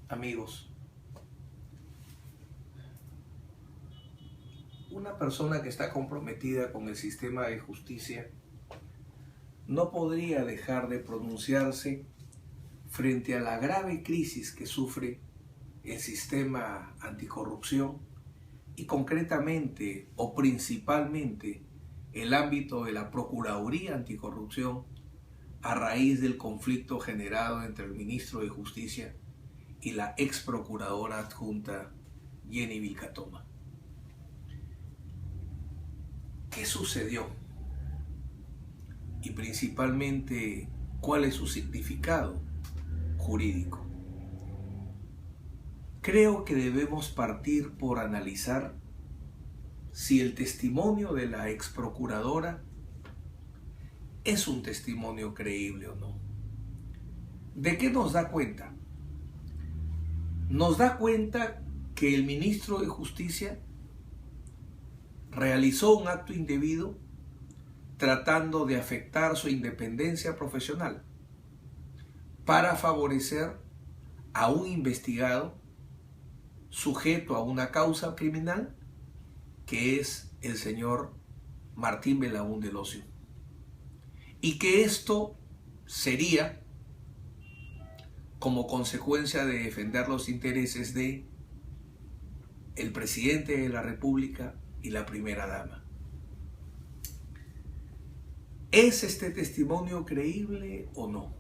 Amigos, una persona que está comprometida con el sistema de justicia no podría dejar de pronunciarse frente a la grave crisis que sufre el sistema anticorrupción y concretamente o principalmente el ámbito de la Procuraduría Anticorrupción a raíz del conflicto generado entre el ministro de Justicia y la ex procuradora adjunta Jenny Vilcatoma. ¿Qué sucedió? Y principalmente, ¿cuál es su significado jurídico? Creo que debemos partir por analizar si el testimonio de la ex procuradora es un testimonio creíble o no. ¿De qué nos da cuenta? Nos da cuenta que el ministro de Justicia realizó un acto indebido tratando de afectar su independencia profesional para favorecer a un investigado sujeto a una causa criminal que es el señor Martín Belaúnde Locio, y que esto sería como consecuencia de defender los intereses de el presidente de la República y la primera dama. ¿Es este testimonio creíble o no?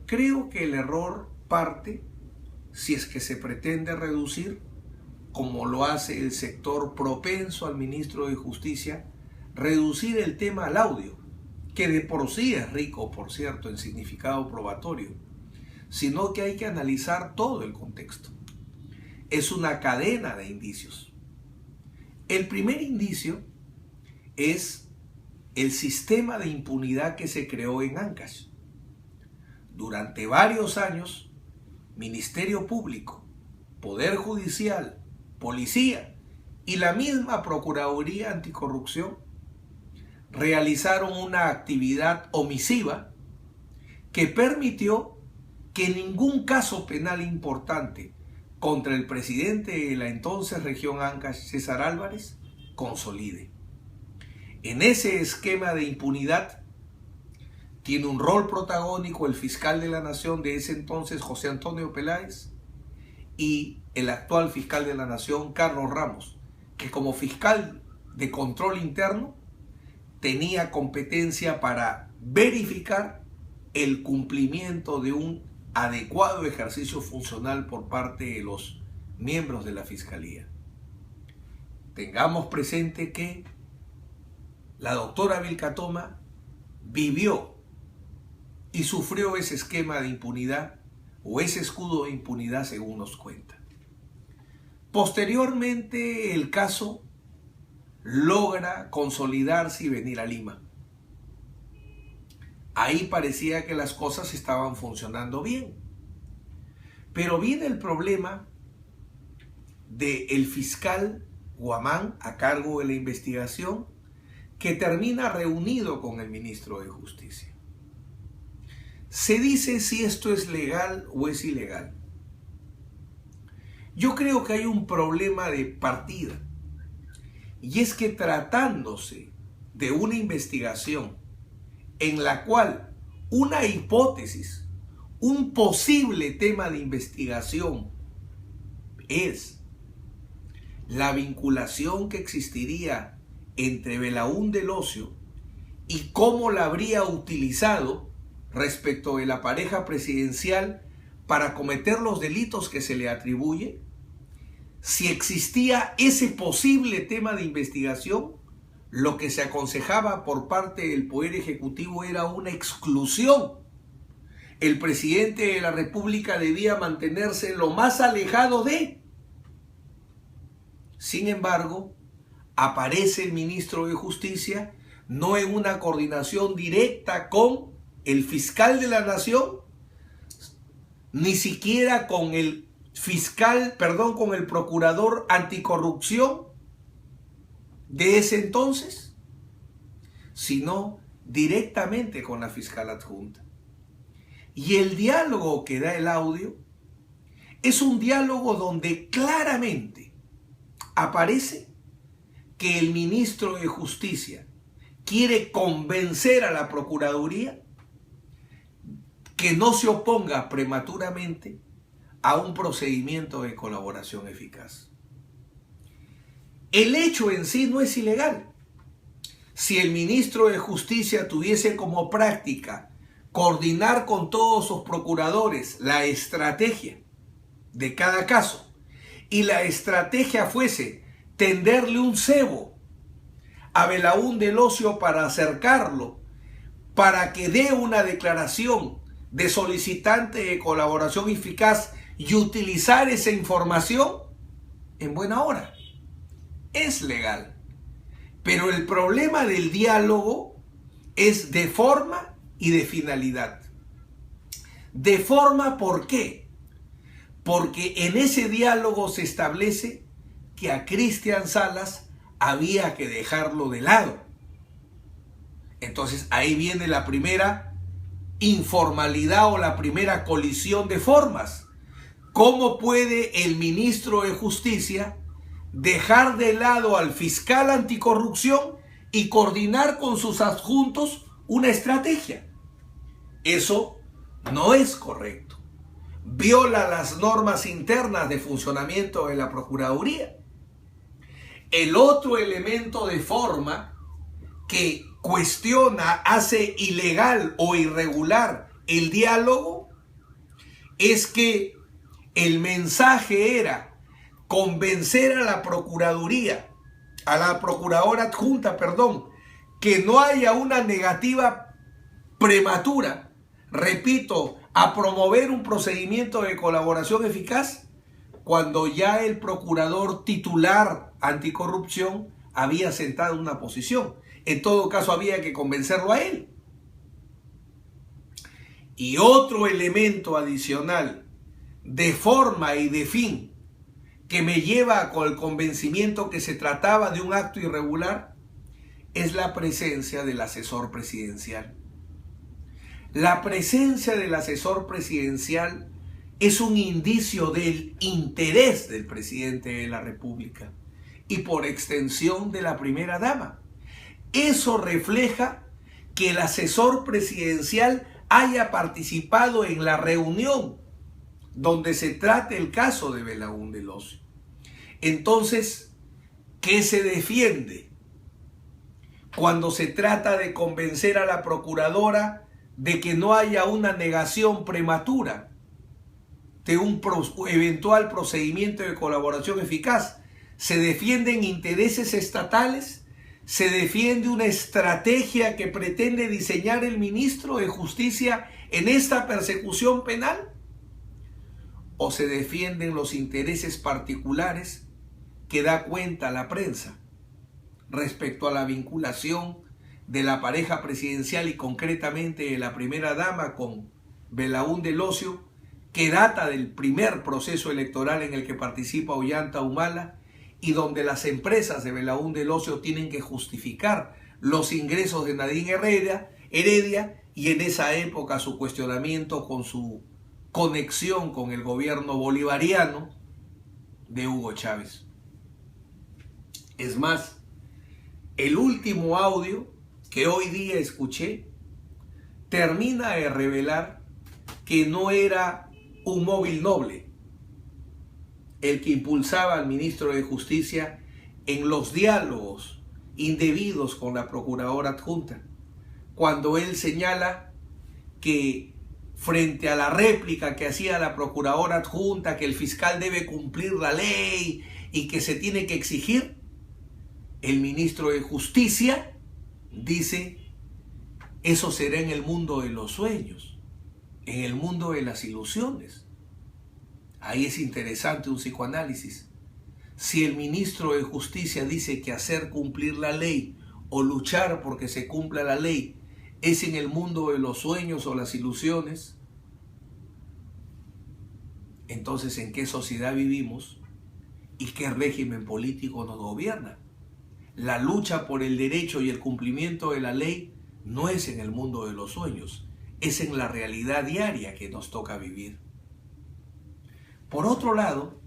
Creo que el error parte, si es que se pretende reducir, como lo hace el sector propenso al ministro de Justicia, reducir el tema al audio, que de por sí es rico, por cierto, en significado probatorio, sino que hay que analizar todo el contexto. Es una cadena de indicios. El primer indicio es el sistema de impunidad que se creó en Ancash. Durante varios años, Ministerio Público, Poder Judicial, Policía y la misma Procuraduría Anticorrupción realizaron una actividad omisiva que permitió que ningún caso penal importante contra el presidente de la entonces región Ancash, César Álvarez, consolide. En ese esquema de impunidad tiene un rol protagónico el fiscal de la Nación de ese entonces, José Antonio Peláez, y el actual fiscal de la Nación, Carlos Ramos, que como fiscal de control interno tenía competencia para verificar el cumplimiento de un adecuado ejercicio funcional por parte de los miembros de la Fiscalía. Tengamos presente que la doctora Vilcatoma vivió y sufrió ese esquema de impunidad o ese escudo de impunidad, según nos cuenta. Posteriormente, el caso logra consolidarse y venir a Lima. Ahí parecía que las cosas estaban funcionando bien. Pero viene el problema del fiscal Guamán a cargo de la investigación, que termina reunido con el ministro de Justicia. Se dice si esto es legal o es ilegal. Yo creo que hay un problema de partida, y es que tratándose de una investigación en la cual una hipótesis, un posible tema de investigación es la vinculación que existiría entre Belaúnde Locio y cómo la habría utilizado respecto de la pareja presidencial para cometer los delitos que se le atribuye. Si existía ese posible tema de investigación, lo que se aconsejaba por parte del Poder Ejecutivo era una exclusión. El presidente de la República debía mantenerse lo más alejado de. Sin embargo, aparece el ministro de Justicia, no en una coordinación directa con el fiscal de la Nación, ni siquiera con el con el procurador anticorrupción de ese entonces, sino directamente con la fiscal adjunta. Y el diálogo que da el audio es un diálogo donde claramente aparece que el ministro de Justicia quiere convencer a la Procuraduría que no se oponga prematuramente a un procedimiento de colaboración eficaz. El hecho en sí no es ilegal. Si el ministro de Justicia tuviese como práctica coordinar con todos sus procuradores la estrategia de cada caso y la estrategia fuese tenderle un cebo a Belaúnde del Ocio para acercarlo, para que dé una declaración de solicitante de colaboración eficaz y utilizar esa información, en buena hora. Es legal. Pero el problema del diálogo es de forma y de finalidad. De forma, ¿por qué? Porque en ese diálogo se establece que a Cristian Salas había que dejarlo de lado. Entonces ahí viene la primera informalidad o la primera colisión de formas. ¿Cómo puede el ministro de Justicia dejar de lado al fiscal anticorrupción y coordinar con sus adjuntos una estrategia? Eso no es correcto. Viola las normas internas de funcionamiento de la Procuraduría. El otro elemento de forma que cuestiona, hace ilegal o irregular el diálogo, es que el mensaje era convencer a la Procuraduría, a la Procuradora Adjunta, que no haya una negativa prematura, repito, a promover un procedimiento de colaboración eficaz, cuando ya el procurador titular anticorrupción había sentado una posición. En todo caso, había que convencerlo a él. Y otro elemento adicional de forma y de fin que me lleva con el convencimiento que se trataba de un acto irregular es la presencia del asesor presidencial. La presencia del asesor presidencial es un indicio del interés del presidente de la República y por extensión de la primera dama. Eso refleja que el asesor presidencial haya participado en la reunión donde se trate el caso de Belaúnde del Ocio. Entonces, ¿qué se defiende cuando se trata de convencer a la procuradora de que no haya una negación prematura de un eventual procedimiento de colaboración eficaz? Se defienden intereses estatales, se defiende una estrategia que pretende diseñar el ministro de Justicia en esta persecución penal, o se defienden los intereses particulares que da cuenta la prensa respecto a la vinculación de la pareja presidencial y concretamente de la primera dama con Belaúnde del Ocio, que data del primer proceso electoral en el que participa Ollanta Humala y donde las empresas de Belaúnde del Ocio tienen que justificar los ingresos de Nadine Heredia y en esa época su cuestionamiento con su conexión con el gobierno bolivariano de Hugo Chávez. Es más, el último audio que hoy día escuché termina de revelar que no era un móvil noble el que impulsaba al ministro de Justicia en los diálogos indebidos con la procuradora adjunta, cuando él señala que frente a la réplica que hacía la procuradora adjunta, que el fiscal debe cumplir la ley y que se tiene que exigir, el ministro de Justicia dice: eso será en el mundo de los sueños, en el mundo de las ilusiones. Ahí es interesante un psicoanálisis. Si el ministro de Justicia dice que hacer cumplir la ley o luchar porque se cumpla la ley es en el mundo de los sueños o las ilusiones, entonces ¿en qué sociedad vivimos y qué régimen político nos gobierna? La lucha por el derecho y el cumplimiento de la ley no es en el mundo de los sueños, es en la realidad diaria que nos toca vivir. Por otro lado,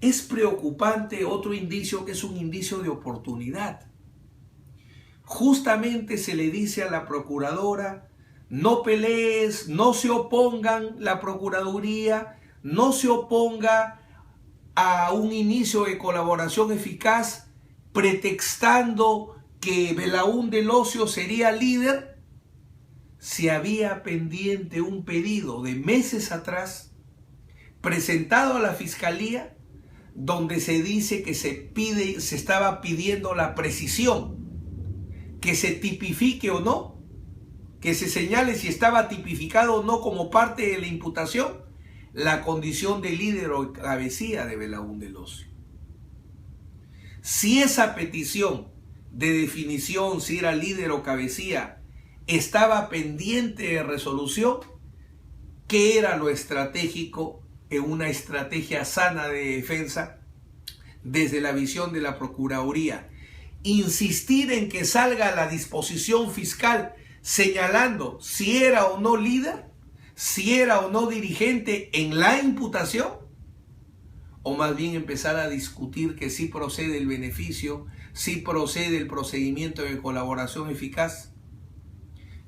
es preocupante otro indicio que es un indicio de oportunidad. Justamente se le dice a la procuradora: no pelees, no se opongan, la Procuraduría no se oponga a un inicio de colaboración eficaz, pretextando que Belaúnde Locio sería líder. Se había pendiente un pedido de meses atrás presentado a la Fiscalía, donde se dice que se estaba pidiendo la precisión, que se tipifique o no, que se señale si estaba tipificado o no como parte de la imputación la condición de líder o cabecilla de Belaúnde Locio. Si esa petición de definición, si era líder o cabecilla, estaba pendiente de resolución, ¿qué era lo estratégico en una estrategia sana de defensa desde la visión de la Procuraduría? Insistir en que salga la disposición fiscal señalando si era o no líder, si era o no dirigente en la imputación, o más bien empezar a discutir que sí procede el beneficio, sí procede el procedimiento de colaboración eficaz.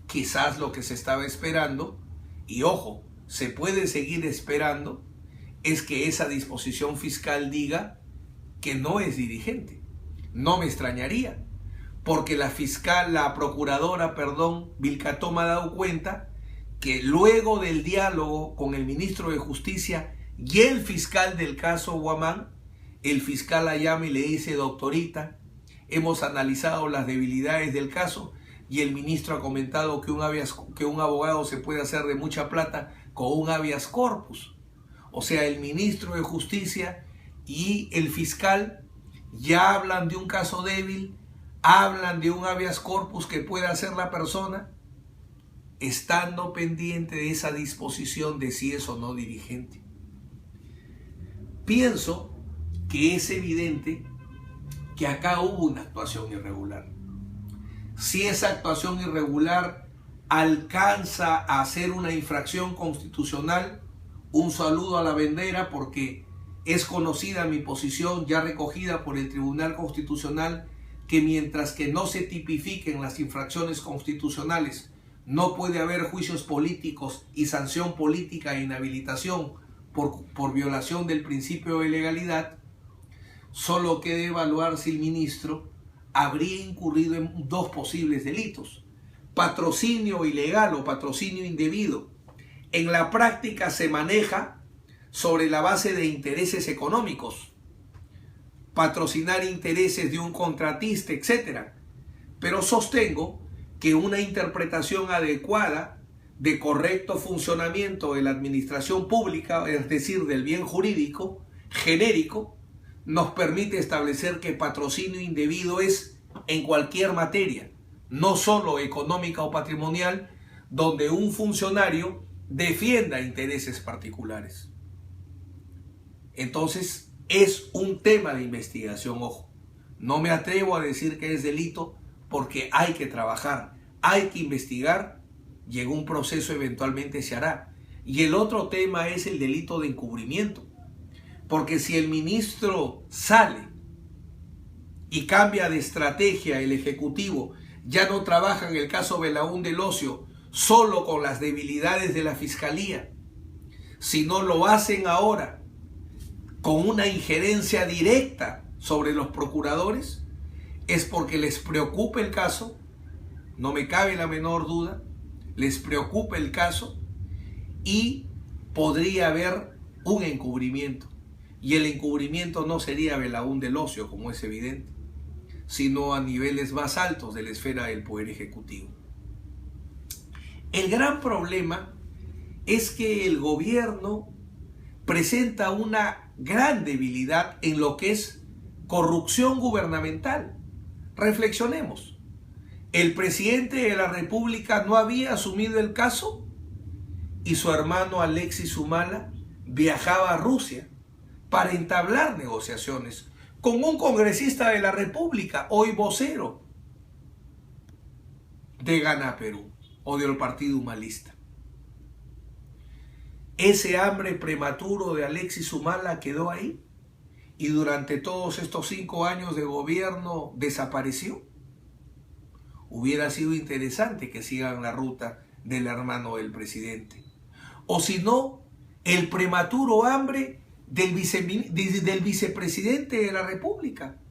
Quizás lo que se estaba esperando, y ojo, se puede seguir esperando, es que esa disposición fiscal diga que no es dirigente. No me extrañaría, porque la procuradora, Vilcató, me ha dado cuenta que luego del diálogo con el ministro de Justicia y el fiscal del caso Guamán, el fiscal la llama y le dice: doctorita, hemos analizado las debilidades del caso y el ministro ha comentado que un abogado se puede hacer de mucha plata con un habeas corpus. O sea, el ministro de Justicia y el fiscal ya hablan de un caso débil, hablan de un habeas corpus que puede hacer la persona, estando pendiente de esa disposición de si es o no dirigente. Pienso que es evidente que acá hubo una actuación irregular. Si esa actuación irregular alcanza a ser una infracción constitucional, un saludo a la bandera, porque es conocida mi posición ya recogida por el Tribunal Constitucional, que mientras que no se tipifiquen las infracciones constitucionales, no puede haber juicios políticos y sanción política e inhabilitación por violación del principio de legalidad. Solo queda evaluar si el ministro habría incurrido en dos posibles delitos: patrocinio ilegal o patrocinio indebido. En la práctica se maneja sobre la base de intereses económicos, patrocinar intereses de un contratista, etc. Pero sostengo que una interpretación adecuada de correcto funcionamiento de la administración pública, es decir, del bien jurídico genérico, nos permite establecer que patrocinio indebido es en cualquier materia, no solo económica o patrimonial, donde un funcionario defienda intereses particulares. Entonces, es un tema de investigación, ojo. No me atrevo a decir que es delito porque hay que trabajar, hay que investigar y en un proceso eventualmente se hará. Y el otro tema es el delito de encubrimiento. Porque si el ministro sale y cambia de estrategia, el Ejecutivo ya no trabaja en el caso Belaúnde Locio solo con las debilidades de la Fiscalía, sino lo hacen ahora con una injerencia directa sobre los procuradores, es porque les preocupa el caso, no me cabe la menor duda, les preocupa el caso y podría haber un encubrimiento. Y el encubrimiento no sería Belaúnde Locio, como es evidente, sino a niveles más altos de la esfera del Poder Ejecutivo. El gran problema es que el gobierno presenta una gran debilidad en lo que es corrupción gubernamental. Reflexionemos. El presidente de la República no había asumido el caso y su hermano Alexis Humala viajaba a Rusia para entablar negociaciones con un congresista de la República, hoy vocero de Gana Perú o del partido humanista. ese hambre prematuro de Alexis Humala quedó ahí y durante todos estos 5 años de gobierno desapareció. Hubiera sido interesante que sigan la ruta del hermano del presidente. O si no, el prematuro hambre del vicepresidente de la República,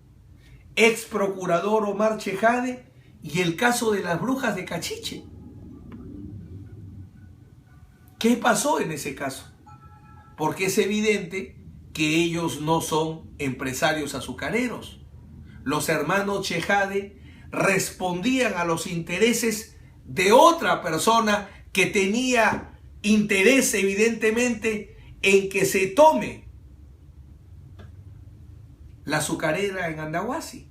ex procurador Omar Chejade, y el caso de las brujas de Cachiche. ¿Qué pasó en ese caso? Porque es evidente que ellos no son empresarios azucareros. Los hermanos Chejade respondían a los intereses de otra persona que tenía interés evidentemente en que se tome la azucarera en Andahuasi.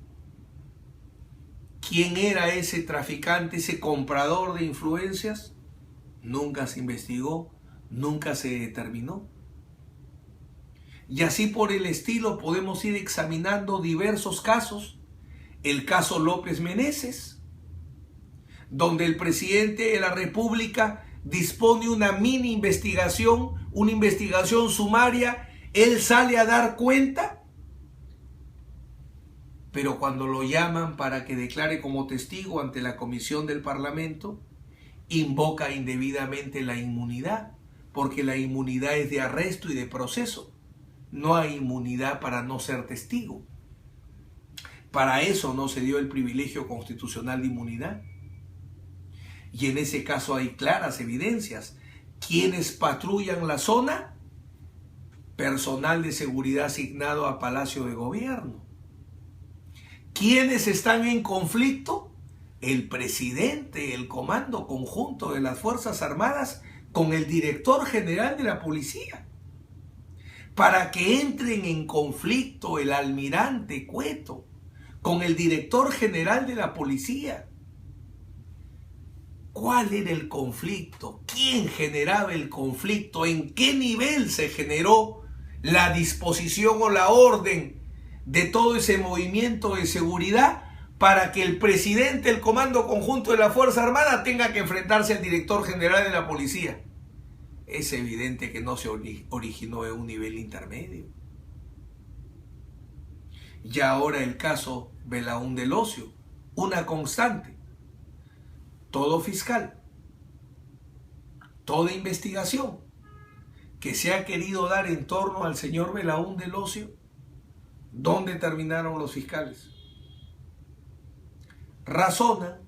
¿Quién era ese traficante, ese comprador de influencias? Nunca se investigó, nunca se determinó. Y así por el estilo podemos ir examinando diversos casos. El caso López Meneses, donde el presidente de la República dispone una mini investigación, una investigación sumaria, él sale a dar cuenta, pero cuando lo llaman para que declare como testigo ante la comisión del Parlamento, invoca indebidamente la inmunidad, porque la inmunidad es de arresto y de proceso. No hay inmunidad para no ser testigo. Para eso no se dio el privilegio constitucional de inmunidad. Y en ese caso hay claras evidencias. ¿Quiénes patrullan la zona? Personal de seguridad asignado a Palacio de Gobierno. ¿Quiénes están en conflicto? El presidente, el Comando Conjunto de las Fuerzas Armadas con el director general de la policía. Para que entren en conflicto el almirante Cueto con el director general de la policía. ¿Cuál era el conflicto? ¿Quién generaba el conflicto? ¿En qué nivel se generó la disposición o la orden de todo ese movimiento de seguridad para que el presidente del Comando Conjunto de la Fuerza Armada tenga que enfrentarse al director general de la policía? Es evidente que no se originó en un nivel intermedio. Y ahora el caso Belaúnde Locio, una constante. Todo fiscal, toda investigación que se ha querido dar en torno al señor Belaúnde Locio, ¿dónde terminaron los fiscales? Razonan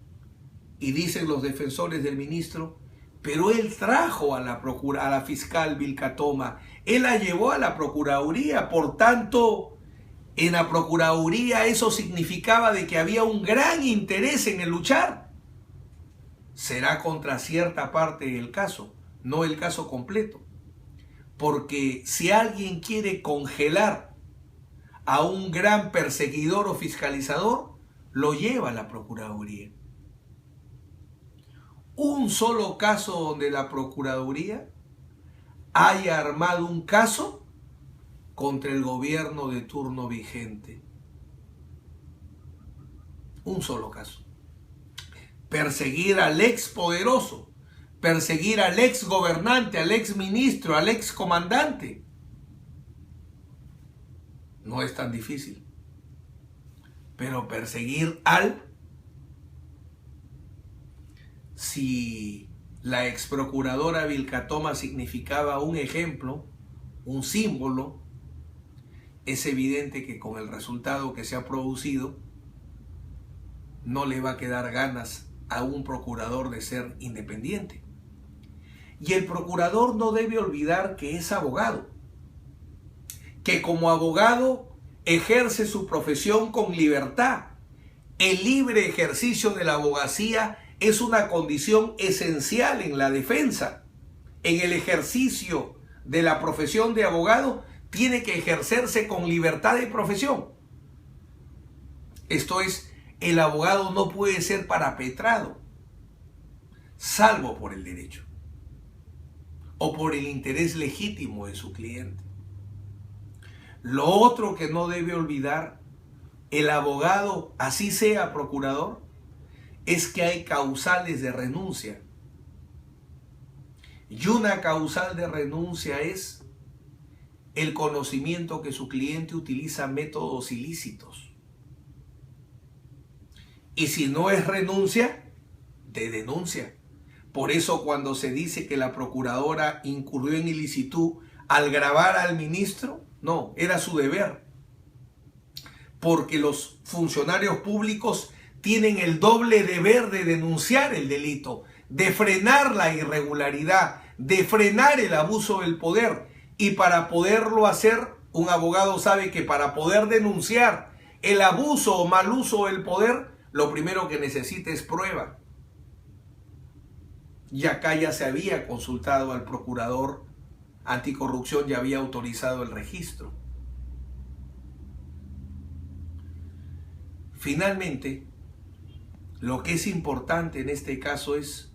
y dicen los defensores del ministro, pero él trajo a la fiscal Vilca Toma, él la llevó a la Procuraduría, por tanto, en la Procuraduría eso significaba de que había un gran interés en el luchar. Será contra cierta parte del caso, no el caso completo. Porque si alguien quiere congelar a un gran perseguidor o fiscalizador, lo lleva a la Procuraduría. Un solo caso donde la Procuraduría haya armado un caso contra el gobierno de turno vigente. Un solo caso. Perseguir al ex poderoso, perseguir al ex gobernante, al ex ministro, al ex comandante. No es tan difícil. Pero perseguir si la ex procuradora Vilca Toma significaba un ejemplo, un símbolo, es evidente que con el resultado que se ha producido, no le va a quedar ganas a un procurador de ser independiente. Y el procurador no debe olvidar que es abogado, que como abogado ejerce su profesión con libertad. El libre ejercicio de la abogacía es una condición esencial en la defensa. En el ejercicio de la profesión de abogado tiene que ejercerse con libertad de profesión. Esto es, el abogado no puede ser parapetrado, salvo por el derecho o por el interés legítimo de su cliente. Lo otro que no debe olvidar el abogado, así sea procurador, es que hay causales de renuncia. Y una causal de renuncia es el conocimiento que su cliente utiliza métodos ilícitos. Y si no es renuncia, de denuncia. Por eso cuando se dice que la procuradora incurrió en ilicitud al grabar al ministro, no, era su deber. Porque los funcionarios públicos tienen el doble deber de denunciar el delito, de frenar la irregularidad, de frenar el abuso del poder. Y para poderlo hacer, un abogado sabe que para poder denunciar el abuso o mal uso del poder, lo primero que necesita es prueba. Y acá ya se había consultado al procurador anticorrupción, ya había autorizado el registro. Finalmente, lo que es importante en este caso es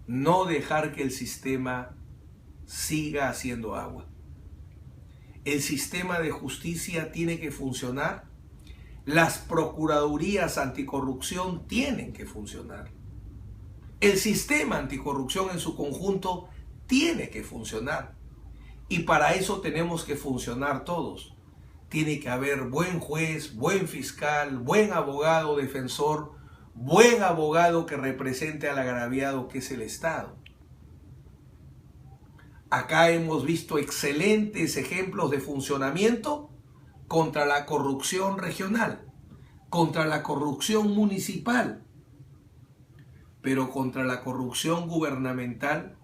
no dejar que el sistema siga haciendo agua. El sistema de justicia tiene que funcionar. Las procuradurías anticorrupción tienen que funcionar. El sistema anticorrupción en su conjunto tiene que funcionar. Y para eso tenemos que funcionar todos. Tiene que haber buen juez, buen fiscal, buen abogado defensor, buen abogado que represente al agraviado que es el Estado. Acá hemos visto excelentes ejemplos de funcionamiento contra la corrupción regional, contra la corrupción municipal, pero contra la corrupción gubernamental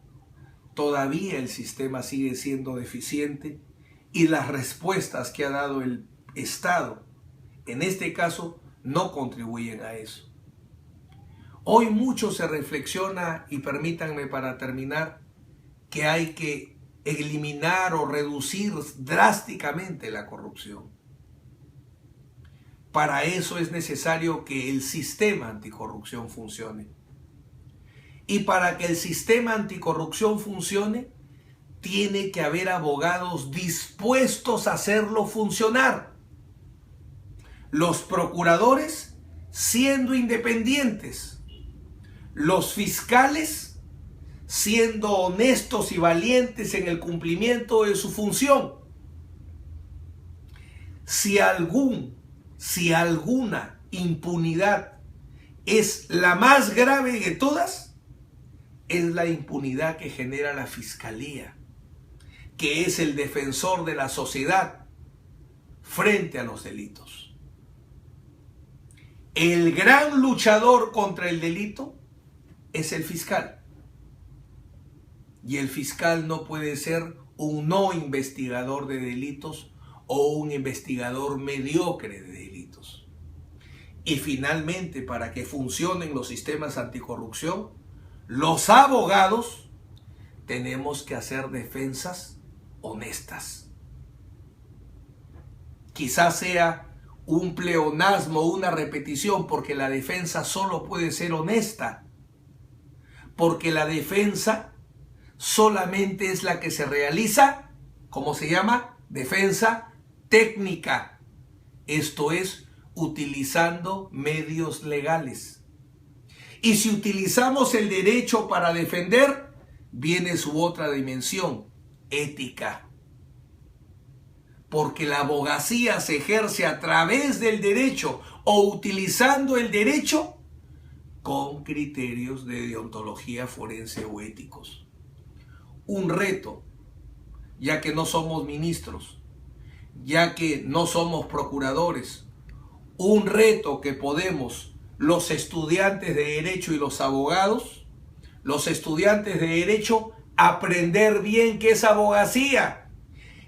todavía el sistema sigue siendo deficiente y las respuestas que ha dado el Estado, en este caso, no contribuyen a eso. Hoy mucho se reflexiona, y permítanme para terminar, que hay que eliminar o reducir drásticamente la corrupción. Para eso es necesario que el sistema anticorrupción funcione. Y para que el sistema anticorrupción funcione, tiene que haber abogados dispuestos a hacerlo funcionar. Los procuradores siendo independientes. Los fiscales siendo honestos y valientes en el cumplimiento de su función. Si alguna impunidad es la más grave de todas, es la impunidad que genera la fiscalía, que es el defensor de la sociedad frente a los delitos. El gran luchador contra el delito es el fiscal. Y el fiscal no puede ser un no investigador de delitos o un investigador mediocre de delitos. Y finalmente, para que funcionen los sistemas anticorrupción, los abogados tenemos que hacer defensas honestas. Quizás sea un pleonasmo, una repetición, porque la defensa solo puede ser honesta. Porque la defensa solamente es la que se realiza, ¿cómo se llama? Defensa técnica. Esto es, utilizando medios legales. Y si utilizamos el derecho para defender, viene su otra dimensión, ética. Porque la abogacía se ejerce a través del derecho o utilizando el derecho con criterios de deontología forense o éticos. Un reto, ya que no somos ministros, ya que no somos procuradores, un reto que podemos los estudiantes de derecho y los abogados, los estudiantes de derecho, aprender bien qué es abogacía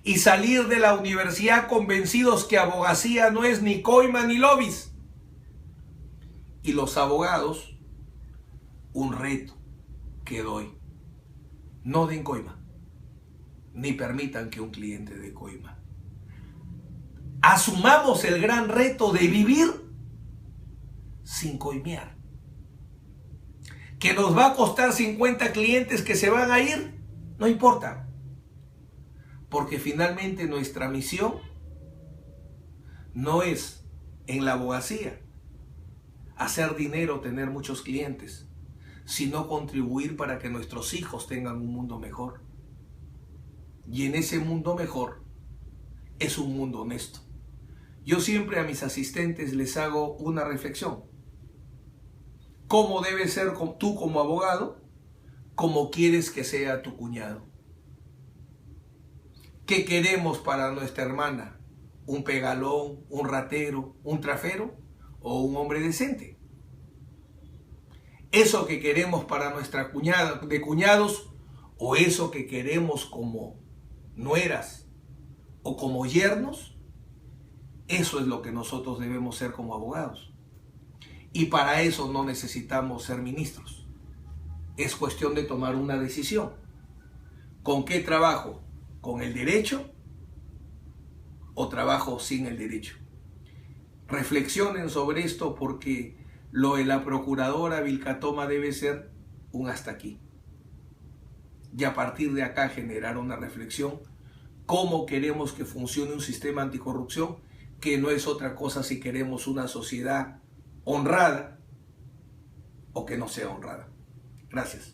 y salir de la universidad convencidos que abogacía no es ni coima ni lobbies. Y los abogados, un reto que doy: no den coima, ni permitan que un cliente dé coima. Asumamos el gran reto de vivir sin coimear. Que nos va a costar 50 clientes que se van a ir, no importa. Porque finalmente nuestra misión no es en la abogacía hacer dinero, tener muchos clientes, sino contribuir para que nuestros hijos tengan un mundo mejor. Y en ese mundo mejor es un mundo honesto. Yo siempre a mis asistentes les hago una reflexión. ¿Cómo debes ser tú como abogado? ¿Cómo quieres que sea tu cuñado? ¿Qué queremos para nuestra hermana? ¿Un pegalón, un ratero, un trafero o un hombre decente? ¿Eso que queremos para nuestra cuñada de cuñados o eso que queremos como nueras o como yernos? Eso es lo que nosotros debemos ser como abogados. Y para eso no necesitamos ser ministros. Es cuestión de tomar una decisión. ¿Con qué trabajo? ¿Con el derecho o trabajo sin el derecho? Reflexionen sobre esto porque lo de la procuradora Vilcatoma debe ser un hasta aquí. Y a partir de acá generar una reflexión. ¿Cómo queremos que funcione un sistema anticorrupción? Que no es otra cosa si queremos una sociedad honrada o que no sea honrada. Gracias.